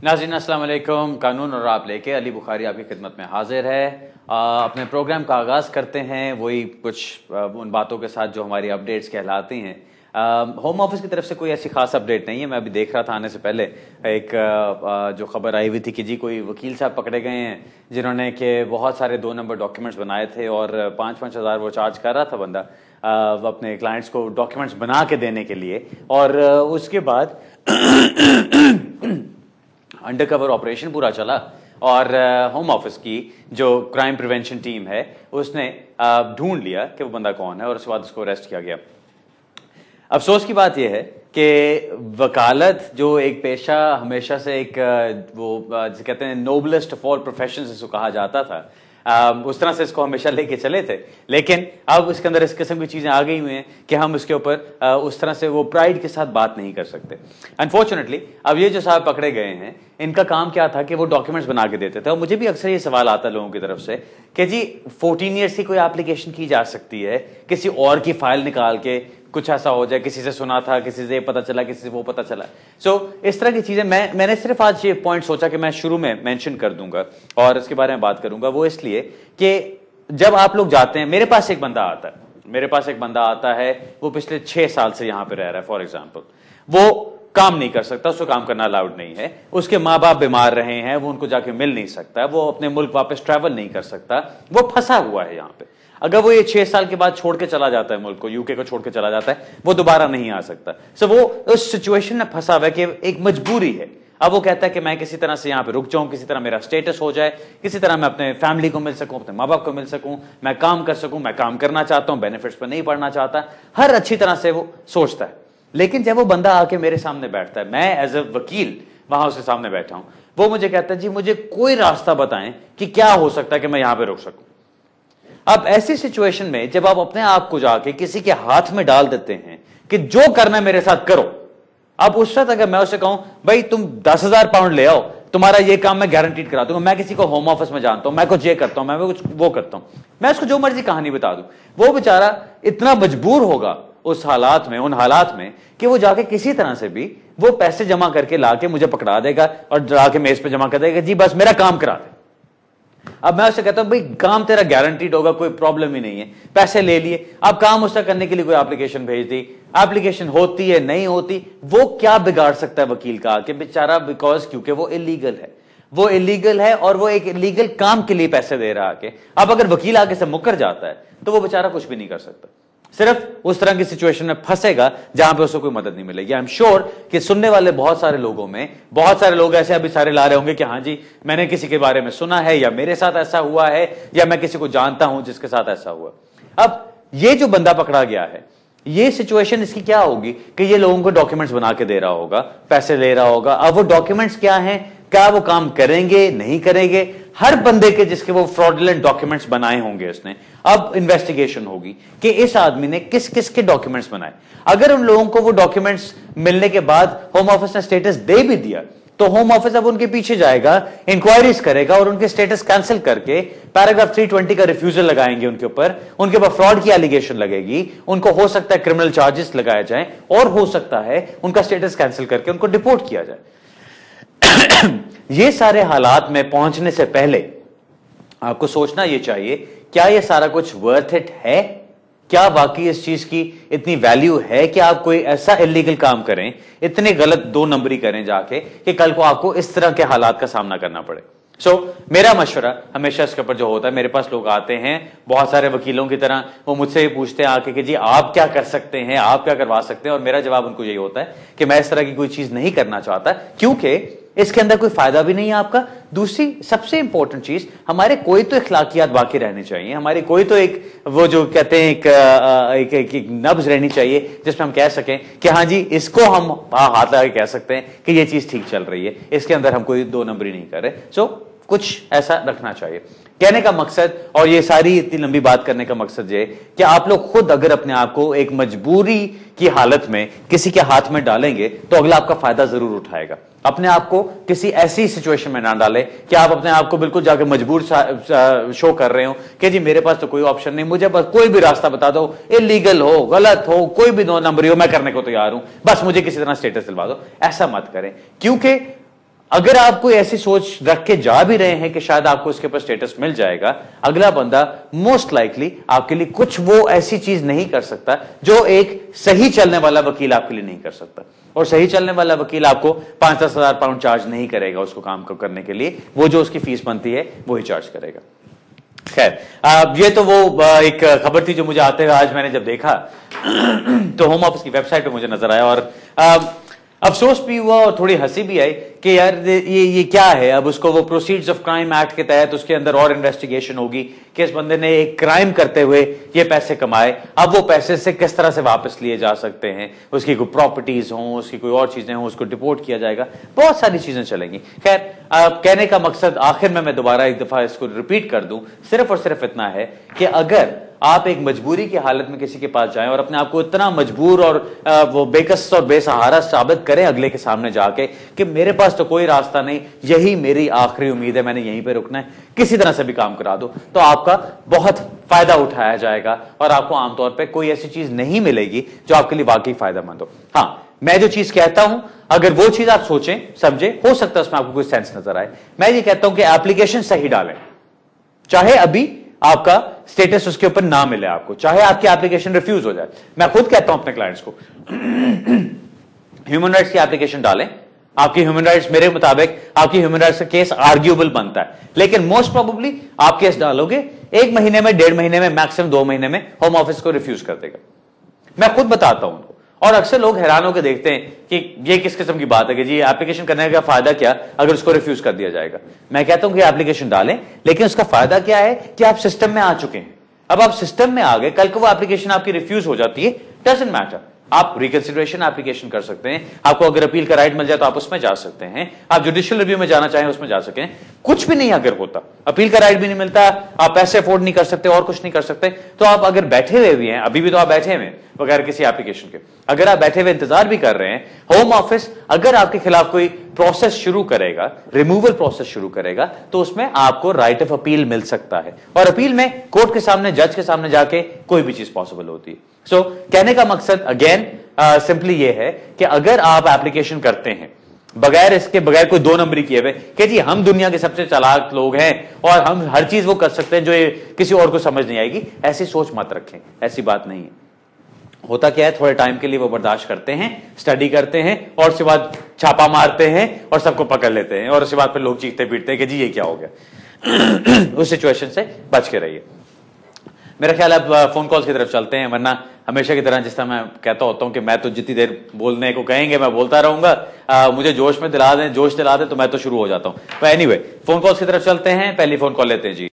नाज़रीन अस्सलाम वालेकुम। कानून और आप लेके अली बुखारी आपकी खिदमत में हाजिर है। अपने प्रोग्राम का आगाज़ करते हैं वही कुछ उन बातों के साथ जो हमारी अपडेट्स कहलाती हैं। होम ऑफिस की तरफ से कोई ऐसी खास अपडेट नहीं है। मैं अभी देख रहा था आने से पहले एक जो खबर आई हुई थी कि जी कोई वकील साहब पकड़े गए हैं जिन्होंने कि बहुत सारे 2 नंबर डॉक्यूमेंट्स बनाए थे और 5-5 हज़ार वो चार्ज कर रहा था बंदा अपने क्लाइंट्स को डॉक्यूमेंट्स बना के देने के लिए। और उसके बाद अंडरकवर ऑपरेशन पूरा चला और होम ऑफिस की जो क्राइम प्रिवेंशन टीम है उसने ढूंढ लिया कि वो बंदा कौन है और उसके बाद उसको अरेस्ट किया गया। अफसोस की बात यह है कि वकालत जो एक पेशा हमेशा से एक वो जिसे कहते हैं नोबलेस्ट ऑफ ऑल प्रोफेशंस जिसको कहा जाता था, उस तरह से इसको हमेशा लेके चले थे। लेकिन अब इसके अंदर इस किस्म की चीजें आ गई हुई हैं कि हम उसके ऊपर उस तरह से वो प्राइड के साथ बात नहीं कर सकते। अनफॉर्चुनेटली अब ये जो साहब पकड़े गए हैं इनका काम क्या था कि वो डॉक्यूमेंट्स बना के देते थे। और मुझे भी अक्सर ये सवाल आता है लोगों की तरफ से कि जी 14 ईयर्स की कोई एप्लीकेशन की जा सकती है, किसी और की फाइल निकाल के कुछ ऐसा हो जाए, किसी से सुना था, किसी से पता चला, किसी से वो पता चला। इस तरह की चीजें मैंने सिर्फ आज ये पॉइंट सोचा कि मैं शुरू में मेंशन कर दूंगा और इसके बारे में बात करूंगा। वो इसलिए कि जब आप लोग जाते हैं, मेरे पास एक बंदा आता है, वो पिछले 6 साल से यहां पे रह रहा है। फॉर एग्जाम्पल वो काम नहीं कर सकता, उसको काम करना अलाउड नहीं है, उसके माँ बाप बीमार रहे हैं, वो उनको जाके मिल नहीं सकता, वो अपने मुल्क वापस ट्रैवल नहीं कर सकता, वो फंसा हुआ है यहाँ पे। अगर वो ये 6 साल के बाद छोड़ के चला जाता है मुल्क को, यूके को छोड़ के चला जाता है, वो दोबारा नहीं आ सकता। वो उस सिचुएशन में फंसा हुआ है कि एक मजबूरी है। अब वो कहता है कि मैं किसी तरह से यहाँ पे रुक जाऊं, किसी तरह मेरा स्टेटस हो जाए, किसी तरह मैं अपने फैमिली को मिल सकूं, अपने माँ बाप को मिल सकूं, मैं काम कर सकूं, मैं काम करना चाहता हूं, बेनिफिट्स पर नहीं पढ़ना चाहता, हर अच्छी तरह से वो सोचता है। लेकिन जब वो बंदा आके मेरे सामने बैठता है, मैं एज ए वकील वहां उसके सामने बैठा हूं, वो मुझे कहता है जी मुझे कोई रास्ता बताएं कि क्या हो सकता है कि मैं यहां पे रुक सकूं। अब ऐसी सिचुएशन में जब आप अपने आप को जाके किसी के हाथ में डाल देते हैं कि जो करना है मेरे साथ करो, अब उस वक्त अगर मैं उसे कहूं भाई तुम 10,000 पाउंड ले आओ, तुम्हारा ये काम मैं गारंटीड करा दूंगा, मैं किसी को होम ऑफिस में जानता हूं, मैं कुछ ये करता हूं, मैं कुछ वो करता हूं, मैं उसको जो मर्जी कहानी बता दूं, वो बेचारा इतना मजबूर होगा उस हालात में, उन हालात में कि वो जाके किसी तरह से भी वो पैसे जमा करके लाके मुझे पकड़ा देगा और जाके मेज पे जमा कर देगा, जी बस मेरा काम करा दे। अब मैं उससे कहता हूं भाई काम तेरा गारंटीड होगा, कोई प्रॉब्लम ही नहीं है, पैसे ले लिए, अब काम उसका करने के लिए कोई एप्लीकेशन भेज दी, एप्लीकेशन होती है नहीं होती, वो क्या बिगाड़ सकता है वकील का कि बेचारा, बिकॉज क्योंकि वो इलीगल है और वो एक इलीगल काम के लिए पैसे दे रहा आके। अब अगर वकील आगे से मुकर जाता है तो वो बेचारा कुछ भी नहीं कर सकता, सिर्फ उस तरह की सिचुएशन में फंसेगा जहां पे उसको कोई मदद नहीं मिलेगी। आई एम श्योर कि सुनने वाले बहुत सारे लोगों में बहुत सारे लोग ऐसे अभी सारे ला रहे होंगे कि हाँ जी मैंने किसी के बारे में सुना है, या मेरे साथ ऐसा हुआ है, या मैं किसी को जानता हूं जिसके साथ ऐसा हुआ। अब ये जो बंदा पकड़ा गया है, ये सिचुएशन इसकी क्या होगी कि ये लोगों को डॉक्यूमेंट्स बना के दे रहा होगा, पैसे ले रहा होगा। अब वो डॉक्यूमेंट्स क्या हैं, क्या वो काम करेंगे नहीं करेंगे, हर बंदे के जिसके वो फ्रॉडुलेंट डॉक्यूमेंट्स बनाए होंगे उसने, अब इन्वेस्टिगेशन होगी कि इस आदमी ने किस किस के डॉक्यूमेंट्स बनाए। अगर उन लोगों को वो डॉक्यूमेंट्स मिलने के बाद होम ऑफिस ने स्टेटस दे भी दिया तो होम ऑफिस अब उनके पीछे जाएगा, इंक्वायरीज करेगा और उनके स्टेटस कैंसिल करके पैराग्राफ 320 का रिफ्यूजल लगाएंगे उनके ऊपर फ्रॉड की एलिगेशन लगेगी, उनको हो सकता है क्रिमिनल चार्जेस लगाए जाएं और हो सकता है उनका स्टेटस कैंसिल करके उनको डिपोर्ट किया जाए। ये सारे हालात में पहुंचने से पहले आपको सोचना यह चाहिए, क्या यह सारा कुछ वर्थ इट है? क्या वाकई इस चीज की इतनी वैल्यू है कि आप कोई ऐसा इलीगल काम करें, इतने गलत 2 नंबरी करें जाके कि कल को आपको इस तरह के हालात का सामना करना पड़े? मेरा मशवरा हमेशा इसके ऊपर जो होता है, मेरे पास लोग आते हैं बहुत सारे वकीलों की तरह, वो मुझसे पूछते हैं आके कि जी आप क्या कर सकते हैं, आप क्या करवा सकते हैं, और मेरा जवाब उनको यही होता है कि मैं इस तरह की कोई चीज नहीं करना चाहता क्योंकि इसके अंदर कोई फायदा भी नहीं है आपका। दूसरी सबसे इंपॉर्टेंट चीज, हमारे कोई तो इखलाकियात बाकी रहनी चाहिए, हमारी कोई तो एक वो जो कहते हैं एक नब्ज रहनी चाहिए जिसमें हम कह सकें कि हाँ जी इसको हम हाथ लगा के कह सकते हैं कि ये चीज ठीक चल रही है, इसके अंदर हम कोई 2 नंबरी नहीं कर रहे। कुछ ऐसा रखना चाहिए। कहने का मकसद, और ये सारी इतनी लंबी बात करने का मकसद ये कि आप लोग खुद अगर अपने आप को एक मजबूरी की हालत में किसी के हाथ में डालेंगे तो अगला आपका फायदा जरूर उठाएगा। अपने आप को किसी ऐसी सिचुएशन में ना डालें कि आप अपने आप को बिल्कुल जाकर मजबूर शो कर रहे हो कि जी मेरे पास तो कोई ऑप्शन नहीं, मुझे बस कोई भी रास्ता बता दो, इलीगल हो, गलत हो, कोई भी 2 नंबरी हो, मैं करने को तैयार हूं, बस मुझे किसी तरह स्टेटस दिलवा दो। ऐसा मत करें, क्योंकि अगर आप कोई ऐसी सोच रख के जा भी रहे हैं कि शायद आपको इसके ऊपर स्टेटस मिल जाएगा, अगला बंदा मोस्ट लाइकली आपके लिए कुछ वो ऐसी चीज नहीं कर सकता जो एक सही चलने वाला वकील आपके लिए नहीं कर सकता। और सही चलने वाला वकील आपको 5-10 हजार पाउंड चार्ज नहीं करेगा उसको काम को करने के लिए, वो जो उसकी फीस बनती है वो ही चार्ज करेगा। खैर, ये तो वो एक खबर थी जो मुझे आते हुए आज मैंने जब देखा तो होम ऑफिस की वेबसाइट पे मुझे नजर आया, और अफसोस भी हुआ और थोड़ी हंसी भी आई कि यार ये क्या है। अब उसको वो प्रोसीड्स ऑफ क्राइम एक्ट के तहत उसके अंदर और इन्वेस्टिगेशन होगी कि इस बंदे ने एक क्राइम करते हुए ये पैसे कमाए, अब वो पैसे से किस तरह से वापस लिए जा सकते हैं, उसकी कोई प्रॉपर्टीज हों, उसकी कोई और चीजें हों, उसको डिपोर्ट किया जाएगा, बहुत सारी चीजें चलेंगी। खैर, कहने का मकसद आखिर में मैं दोबारा एक दफा इसको रिपीट कर दूं, सिर्फ और सिर्फ इतना है कि अगर आप एक मजबूरी की हालत में किसी के पास जाएं और अपने आप को इतना मजबूर और वो बेकस और बेसहारा साबित करें अगले के सामने जाके कि मेरे पास तो कोई रास्ता नहीं, यही मेरी आखिरी उम्मीद है, मैंने यहीं पे रुकना है, किसी तरह से भी काम करा दो, तो आपका बहुत फायदा उठाया जाएगा और आपको आमतौर पर कोई ऐसी चीज नहीं मिलेगी जो आपके लिए वाकई फायदेमंद हो। हाँ, मैं जो चीज कहता हूं अगर वो चीज आप सोचें समझे, हो सकता है उसमें आपको कोई सेंस नजर आए। मैं ये कहता हूं कि एप्लीकेशन सही डालें, चाहे अभी आपका स्टेटस उसके ऊपर ना मिले आपको, चाहे आपकी एप्लीकेशन रिफ्यूज हो जाए। मैं खुद कहता हूं अपने क्लाइंट्स को ह्यूमन राइट्स की एप्लीकेशन डालें। आपकी ह्यूमन राइट्स, मेरे मुताबिक आपकी ह्यूमन राइट्स का केस आर्ग्यूबल बनता है, लेकिन मोस्ट प्रोबेबली आप केस डालोगे 1 महीने में, 1.5 महीने में, मैक्सिमम 2 महीने में होम ऑफिस को रिफ्यूज कर देगा। मैं खुद बताता हूं उनको, और अक्सर लोग हैरान होकर देखते हैं कि ये किस किस्म की बात है कि जी एप्लीकेशन करने का फायदा क्या अगर उसको रिफ्यूज कर दिया जाएगा। मैं कहता हूं कि एप्लीकेशन डालें, लेकिन उसका फायदा क्या है कि आप सिस्टम में आ चुके हैं। अब आप सिस्टम में आ गए, कल को वो एप्लीकेशन आपकी रिफ्यूज हो जाती है, डजंट मैटर, आप रिकंसिडरेशन एप्लीकेशन कर सकते हैं, आपको अगर अपील का राइट मिल जाए तो आप उसमें जा सकते हैं, आप जुडिशियल रिव्यू में जाना चाहें उसमें जा सकते हैं। कुछ भी नहीं अगर होता, अपील का राइट भी नहीं मिलता, आप पैसे अफोर्ड नहीं कर सकते और कुछ नहीं कर सकते, तो आप अगर बैठे हुए भी हैं, अभी भी तो आप बैठे हुए हैं बगैर किसी एप्लीकेशन के, अगर आप बैठे हुए इंतजार भी कर रहे हैं, होम ऑफिस अगर आपके खिलाफ कोई प्रोसेस शुरू करेगा, रिमूवल प्रोसेस शुरू करेगा, तो उसमें आपको राइट ऑफ अपील मिल सकता है, और अपील में कोर्ट के सामने, जज के सामने जाके कोई भी चीज पॉसिबल होती है। सो कहने का मकसद अगेन सिंपली ये है कि अगर आप एप्लीकेशन करते हैं बगैर इसके, बगैर कोई 2 नंबरी किए हुए कि जी हम दुनिया के सबसे चालाक लोग हैं और हम हर चीज वो कर सकते हैं जो ये किसी और को समझ नहीं आएगी, ऐसी सोच मत रखें, ऐसी बात नहीं है। होता क्या है, थोड़े टाइम के लिए वो बर्दाश्त करते हैं, स्टडी करते हैं, और उसके बाद छापा मारते हैं और सबको पकड़ लेते हैं, और उसके बाद फिर लोग चीखते पीटते हैं कि जी ये क्या हो गया। उस सिचुएशन से बच के रहिए। मेरा ख्याल अब फोन कॉल्स की तरफ चलते हैं, वरना हमेशा की तरह जिस तरह मैं कहता होता हूं कि मैं तो जितनी देर बोलने को कहेंगे मैं बोलता रहूंगा, मुझे जोश दिला दें तो मैं तो शुरू हो जाता हूं। तो एनीवे, फोन कॉल्स की तरफ चलते हैं, पहली फोन कॉल लेते हैं जी।